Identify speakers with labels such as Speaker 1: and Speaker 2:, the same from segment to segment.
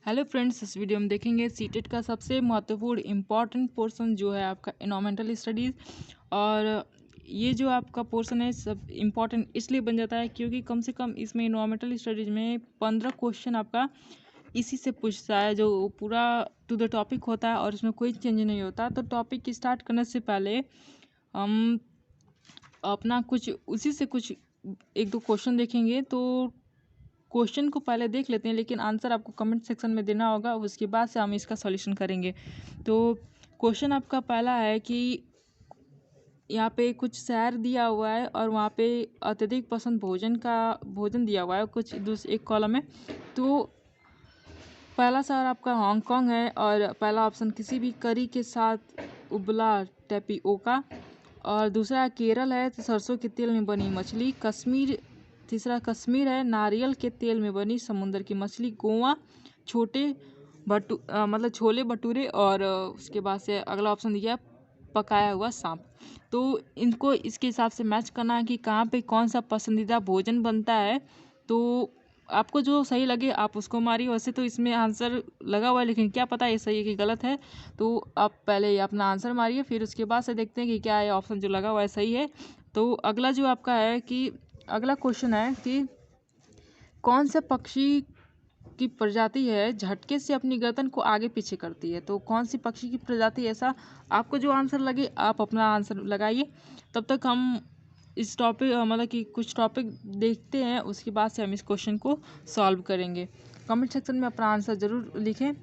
Speaker 1: Hello friends, इस video में देखेंगे सीटेट का सबसे महत्वपूर्ण इम्पॉर्टेंट पोर्शन जो है आपका एनवायरमेंटल स्टडीज़। और ये जो आपका पोर्शन है सब इम्पॉर्टेंट इसलिए बन जाता है क्योंकि कम से कम इसमें एनवायरमेंटल स्टडीज़ में 15 क्वेश्चन आपका इसी से पूछता है, जो पूरा टू द टॉपिक होता है और इसमें कोई चेंज नहीं होता। तो टॉपिक स्टार्ट करने से पहले हम अपना कुछ उसी से कुछ एक दो क्वेश्चन देखेंगे। तो क्वेश्चन को पहले देख लेते हैं, लेकिन आंसर आपको कमेंट सेक्शन में देना होगा, उसके बाद से हम इसका सॉल्यूशन करेंगे। तो क्वेश्चन आपका पहला है कि यहाँ पे कुछ शहर दिया हुआ है और वहाँ पे अत्यधिक पसंद भोजन दिया हुआ है कुछ एक कॉलम में। तो पहला शहर आपका हांगकांग है और पहला ऑप्शन किसी भी करी के साथ उबला टेपिओका। और दूसरा केरल है तो सरसों के तेल में बनी मछली। तीसरा कश्मीर है, नारियल के तेल में बनी समुद्र की मछली। गोवा मतलब छोले भटूरे। और उसके बाद से अगला ऑप्शन दिया है पकाया हुआ सांप। तो इनको इसके हिसाब से मैच करना है कि कहाँ पे कौन सा पसंदीदा भोजन बनता है। तो आपको जो सही लगे आप उसको मारिए। वैसे तो इसमें आंसर लगा हुआ है, लेकिन क्या पता ये सही है कि गलत है। तो आप पहले ये अपना आंसर मारिए, फिर उसके बाद से देखते हैं कि क्या ये ऑप्शन जो लगा हुआ है सही है। तो अगला जो आपका है कि अगला क्वेश्चन है कि कौन से पक्षी की प्रजाति है झटके से अपनी गर्दन को आगे पीछे करती है। तो कौन सी पक्षी की प्रजाति, ऐसा आपको जो आंसर लगे आप अपना आंसर लगाइए। तब तक हम इस टॉपिक मतलब कि कुछ टॉपिक देखते हैं, उसके बाद से हम इस क्वेश्चन को सॉल्व करेंगे। कमेंट सेक्शन में अपना आंसर ज़रूर लिखें।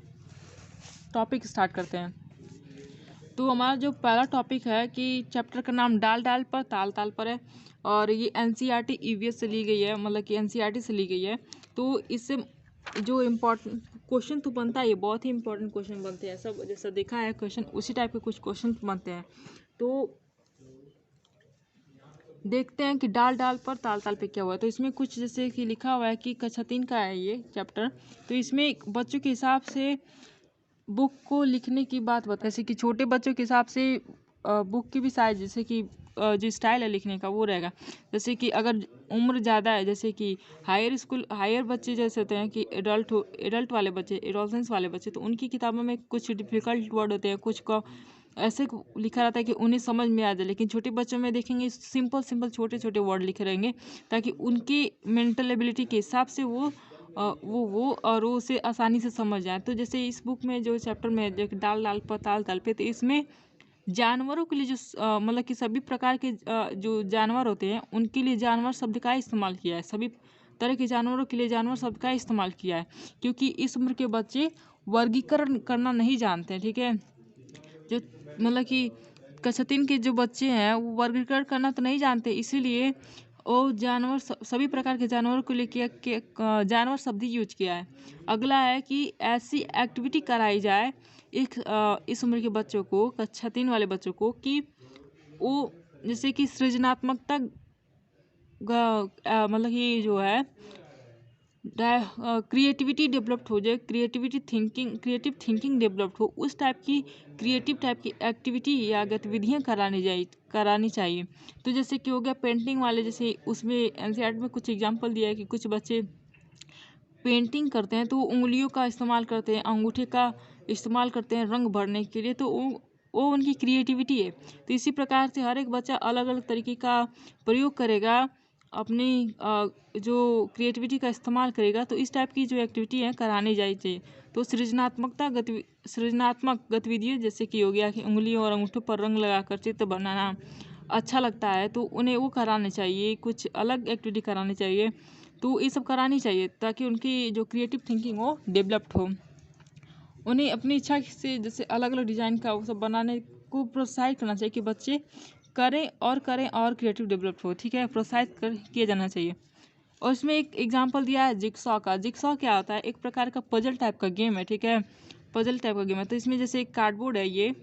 Speaker 1: टॉपिक स्टार्ट करते हैं। तो हमारा जो पहला टॉपिक है कि चैप्टर का नाम डाल डाल पर ताल ताल पर है और ये एनसीईआरटी ईवीएस से ली गई है, मतलब कि एनसीईआरटी से ली गई है। तो इससे जो इम्पोर्टेंट क्वेश्चन तो बनता है, ये बहुत ही इंपॉर्टेंट क्वेश्चन बनते हैं। सब जैसा देखा है क्वेश्चन उसी टाइप के कुछ क्वेश्चन बनते हैं। तो देखते हैं कि डाल डाल पर ताल ताल पे क्या हुआ है। तो इसमें कुछ जैसे कि लिखा हुआ है कि कक्षा 3 का है ये चैप्टर। तो इसमें बच्चों के हिसाब से बुक को लिखने की बात बता, जैसे कि छोटे बच्चों के हिसाब से बुक की भी साइज, जैसे कि जो स्टाइल है लिखने का वो रहेगा। जैसे कि अगर उम्र ज़्यादा है, जैसे कि हायर बच्चे जैसे होते हैं कि एडल्ट वाले बच्चे, एडोलसेंस वाले बच्चे, तो उनकी किताबों में कुछ डिफ़िकल्ट वर्ड होते हैं, कुछ को ऐसे लिखा रहता है कि उन्हें समझ में आ जाए। लेकिन छोटे बच्चों में देखेंगे सिंपल छोटे छोटे वर्ड लिखे रहेंगे, ताकि उनकी मेंटल एबिलिटी के हिसाब से वो और वो उसे आसानी से समझ जाए। तो जैसे इस बुक में जो चैप्टर में जो डाल डाल पर ताल ताल पे, तो इसमें जानवरों के लिए जो मतलब कि सभी प्रकार के जो जानवर होते हैं उनके लिए जानवर शब्द का इस्तेमाल किया है। सभी तरह के जानवरों के लिए जानवर शब्द का इस्तेमाल किया है, क्योंकि इस उम्र के बच्चे वर्गीकरण करना नहीं जानते हैं। ठीक है, जो मतलब कि कक्षा 3 के जो बच्चे हैं वो वर्गीकरण करना तो नहीं जानते, इसीलिए वो जानवर सभी प्रकार के जानवरों को लेके जानवर शब्द ही यूज किया है। अगला है कि ऐसी एक्टिविटी कराई जाए इस उम्र के बच्चों को, कक्षा 3 वाले बच्चों को, कि वो जैसे कि सृजनात्मकता मतलब कि जो है क्रिएटिविटी डेवलप्ड हो जाए, क्रिएटिव थिंकिंग डेवलप्ड हो, उस टाइप की क्रिएटिव टाइप की एक्टिविटी या गतिविधियाँ करानी चाहिए। तो जैसे कि हो गया पेंटिंग वाले, जैसे उसमें एनसीईआरटी में कुछ एग्जांपल दिया है कि कुछ बच्चे पेंटिंग करते हैं तो उंगलियों का इस्तेमाल करते हैं, अंगूठे का इस्तेमाल करते हैं रंग भरने के लिए, तो वो उनकी क्रिएटिविटी है। तो इसी प्रकार से हर एक बच्चा अलग अलग तरीके का प्रयोग करेगा, अपनी जो क्रिएटिविटी का इस्तेमाल करेगा। तो इस टाइप की जो एक्टिविटी है करानी चाहिए। तो सृजनात्मक गतिविधियाँ जैसे कि हो गया कि उंगलियों और अंगूठों पर रंग लगाकर चित्र बनाना अच्छा लगता है, तो उन्हें वो कराना चाहिए, कुछ अलग एक्टिविटी करानी चाहिए। तो ये सब करानी चाहिए ताकि उनकी जो क्रिएटिव थिंकिंग हो डेवलप्ड हो। उन्हें अपनी इच्छा से जैसे अलग अलग डिज़ाइन का वो सब बनाने को प्रोत्साहित करना चाहिए कि बच्चे करें और क्रिएटिव डेवलप हो। ठीक है, प्रोत्साहित किया जाना चाहिए। और इसमें एक एग्जांपल दिया है जिक्सॉ का। जिक्सॉ क्या होता है, एक प्रकार का पजल टाइप का गेम है। ठीक है, पजल टाइप का गेम है। तो इसमें जैसे एक कार्डबोर्ड है, ये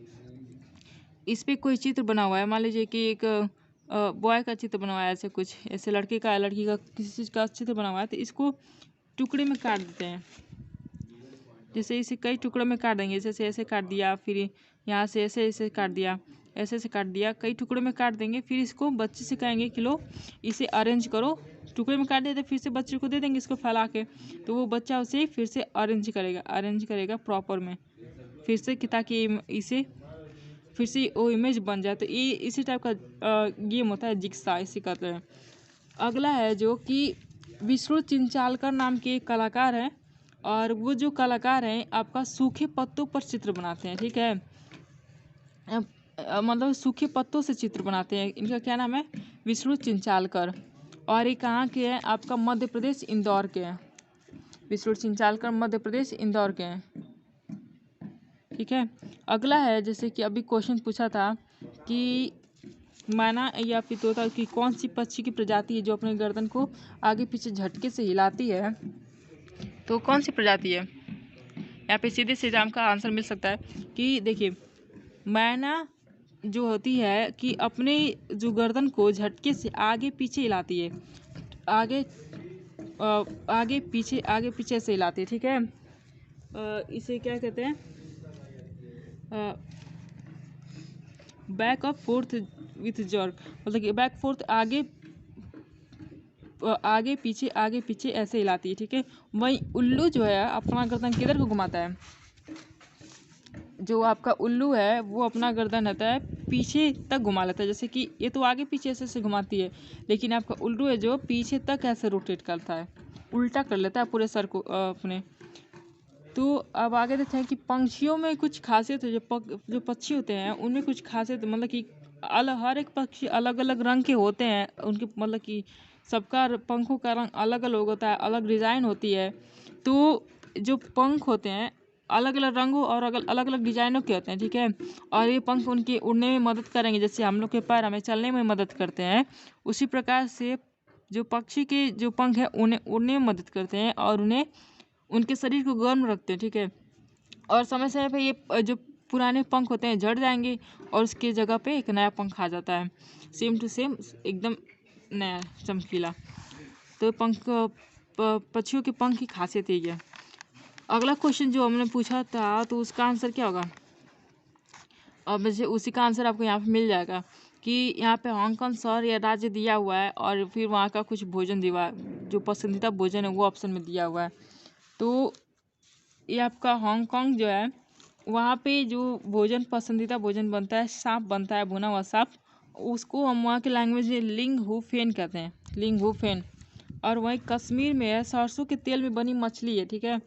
Speaker 1: इस पर कोई चित्र बना हुआ है। मान लीजिए कि एक बॉय का चित्र बना हुआ है, ऐसे कुछ ऐसे लड़के का लड़की का किसी चीज़ का चित्र बना हुआ है। तो इसको टुकड़े में काट देते हैं, जैसे इसे कई टुकड़ों में काट देंगे, जैसे ऐसे काट दिया, फिर यहाँ से ऐसे ऐसे काट दिया, ऐसे ऐसे काट दिया, कई टुकड़ों में काट देंगे। फिर इसको बच्चे से कहेंगे कि लो इसे अरेंज करो टुकड़े में काट देते फिर से बच्चे को दे देंगे इसको फैला के, तो वो बच्चा उसे फिर से अरेंज करेगा प्रॉपर में, फिर से कि ताकि इसे फिर से वो इमेज बन जाए। तो ये इसी टाइप का गेम होता है जिक्सा, इसी कहते हैं। अगला है जो कि विष्णु चिंचालकर नाम के एक कलाकार हैं, और वो जो कलाकार हैं आपका सूखे पत्तों पर चित्र बनाते हैं, ठीक है। मतलब सूखे पत्तों से चित्र बनाते हैं। इनका क्या नाम है? विष्णु चिंचालकर। और ये कहाँ के हैं? आपका मध्य प्रदेश इंदौर के हैं। विष्णु चिंचालकर मध्य प्रदेश इंदौर के हैं, ठीक है। अगला है जैसे कि अभी क्वेश्चन पूछा था कि मैना या फिर तोता की कौन सी पक्षी की प्रजाति है जो अपने गर्दन को आगे पीछे झटके से हिलाती है, तो कौन सी प्रजाति है? यहाँ पे सीधे सीधे आपका आंसर मिल सकता है कि देखिए, मैना जो होती है कि अपने जो गर्दन को झटके से आगे पीछे हिलाती है, आगे पीछे से हिलाती है, ठीक है। इसे क्या कहते हैं? बैक और फोर्थ विथ जर्क, मतलब कि बैक फोर्थ आगे पीछे ऐसे हिलाती है, ठीक है। वहीं उल्लू जो है अपना गर्दन किधर को घुमाता है? जो आपका उल्लू है वो अपना गर्दन रहता है पीछे तक घुमा लेता है, जैसे कि ये तो आगे पीछे ऐसे घुमाती है, लेकिन आपका उल्लू है जो पीछे तक ऐसे रोटेट करता है, उल्टा कर लेता है पूरे सर को अपने। तो अब आगे देखते हैं कि पंछियों में कुछ खासियत है, जो पक्षी होते हैं उनमें कुछ खासियत, मतलब कि हर एक पक्षी अलग अलग रंग के होते हैं, उनके मतलब कि सबका पंखों का रंग अलग अलग होता है, अलग डिज़ाइन होती है। तो जो पंख होते हैं अलग अलग रंगों और अलग अलग डिजाइनों के होते हैं, ठीक है। और ये पंख उनके उड़ने में मदद करेंगे, जैसे हम लोग के पैर हमें चलने में मदद करते हैं, उसी प्रकार से जो पक्षी के जो पंख है उन्हें उड़ने में मदद करते हैं और उन्हें उनके शरीर को गर्म रखते हैं, ठीक है। और समय समय पे ये जो पुराने पंख होते हैं झड़ जाएंगे और उसकी जगह पे एक नया पंख आ जाता है, सेम टू सेम एकदम नया चमकीला। तो पक्षियों के पंख की खासियत यही है। अगला क्वेश्चन जो हमने पूछा था तो उसका आंसर क्या होगा? और वैसे उसी का आंसर आपको यहाँ पे मिल जाएगा कि यहाँ पे हांगकांग शहर या राज्य दिया हुआ है और फिर वहाँ का कुछ भोजन दिया, जो पसंदीदा भोजन है वो ऑप्शन में दिया हुआ है। तो ये आपका हांगकांग जो है वहाँ पे जो भोजन पसंदीदा भोजन बनता है सांप बनता है, भुना हुआ सांप, उसको हम वहाँ के लैंग्वेज में लिंग हु फेन कहते हैं, लिंग हु फेन। और वहीं कश्मीर में है सरसों के तेल में बनी मछली है, ठीक है,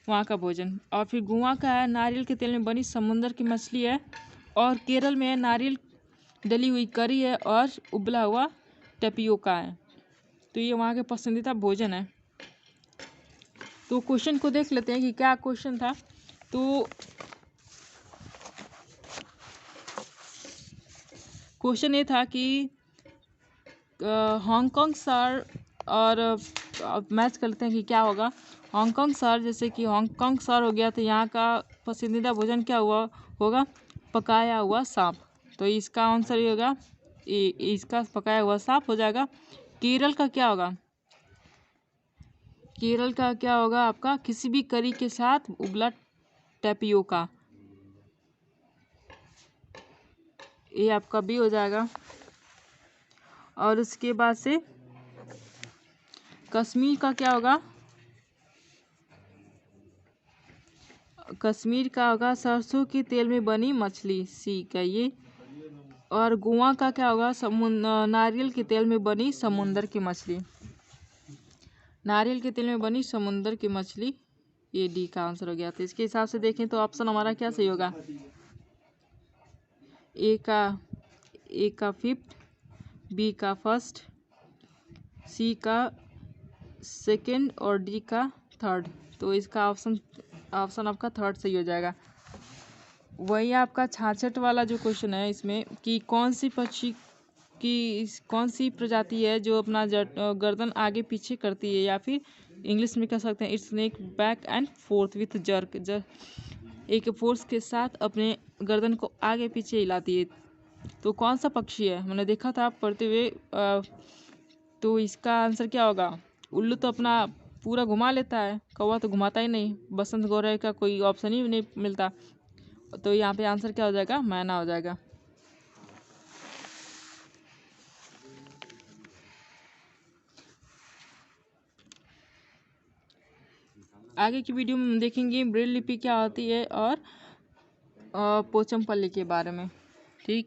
Speaker 1: वहाँ का भोजन। और फिर गोवा का है नारियल के तेल में बनी समुंदर की मछली है। और केरल में है नारियल डली हुई करी है और उबला हुआ टैपियोका है। तो ये वहाँ के पसंदीदा भोजन है। तो क्वेश्चन को देख लेते हैं कि क्या क्वेश्चन था। तो क्वेश्चन ये था कि हांगकांग शहर, और मैच करते हैं कि क्या होगा। हांगकांग शहर, जैसे कि हांगकांग शहर हो गया तो यहाँ का पसंदीदा भोजन क्या होगा? पकाया हुआ सांप। तो इसका आंसर ये होगा, इसका पकाया हुआ सांप हो जाएगा। केरल का क्या होगा? केरल का क्या होगा आपका? किसी भी करी के साथ उबला टैपियोका, ये आपका भी हो जाएगा। और उसके बाद से कश्मीर का क्या होगा? कश्मीर का होगा सरसों के तेल में बनी मछली, सी का ये। और गोवा का क्या होगा? नारियल के तेल में बनी समुंदर की मछली, नारियल के तेल में बनी समुंदर की मछली, ये डी का आंसर हो गया। तो इसके हिसाब से देखें तो ऑप्शन हमारा क्या सही होगा? ए का फिफ्थ, बी का फर्स्ट, सी का सेकंड और डी का थर्ड। तो इसका ऑप्शन आपका थर्ड सही हो जाएगा। वही आपका 66 वाला जो क्वेश्चन है इसमें कि कौन सी पक्षी की कौन सी प्रजाति है जो अपना गर्दन आगे पीछे करती है, या फिर इंग्लिश में कह सकते हैं it's neck back and fourth with jerk, एक फोर्स के साथ अपने गर्दन को आगे पीछे हिलाती है। तो कौन सा पक्षी है? मैंने देखा था पढ़ते हुए। तो इसका आंसर क्या होगा? उल्लू तो अपना पूरा घुमा लेता है, कौवा तो घुमाता ही नहीं, बसंत गौरव का कोई ऑप्शन ही नहीं मिलता। तो यहाँ पे आंसर क्या हो जाएगा? मैना हो जाएगा। आगे की वीडियो में हम देखेंगे ब्रेल लिपि क्या होती है और पोचमपल्ली के बारे में। ठीक।